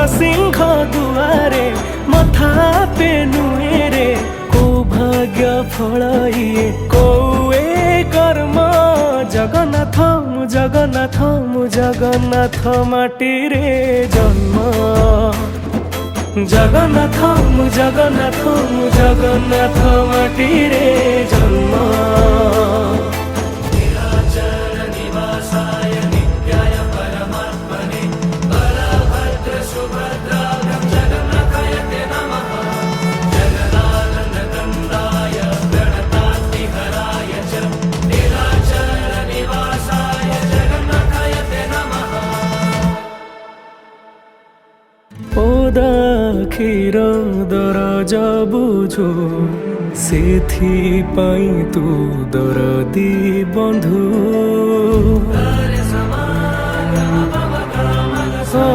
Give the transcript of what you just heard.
सिंह दुआरे मथा पे नुएरे को भाग्य फल ये कोए कर्म जगन्नाथ जगन्नाथ जगन्नाथ माटी रे जन्म जगन्नाथ जगन्नाथ जगन्नाथ माटी रे जन्म ओदा क्षीर दरज बुझु सेथि पाई तू दरदी बंधु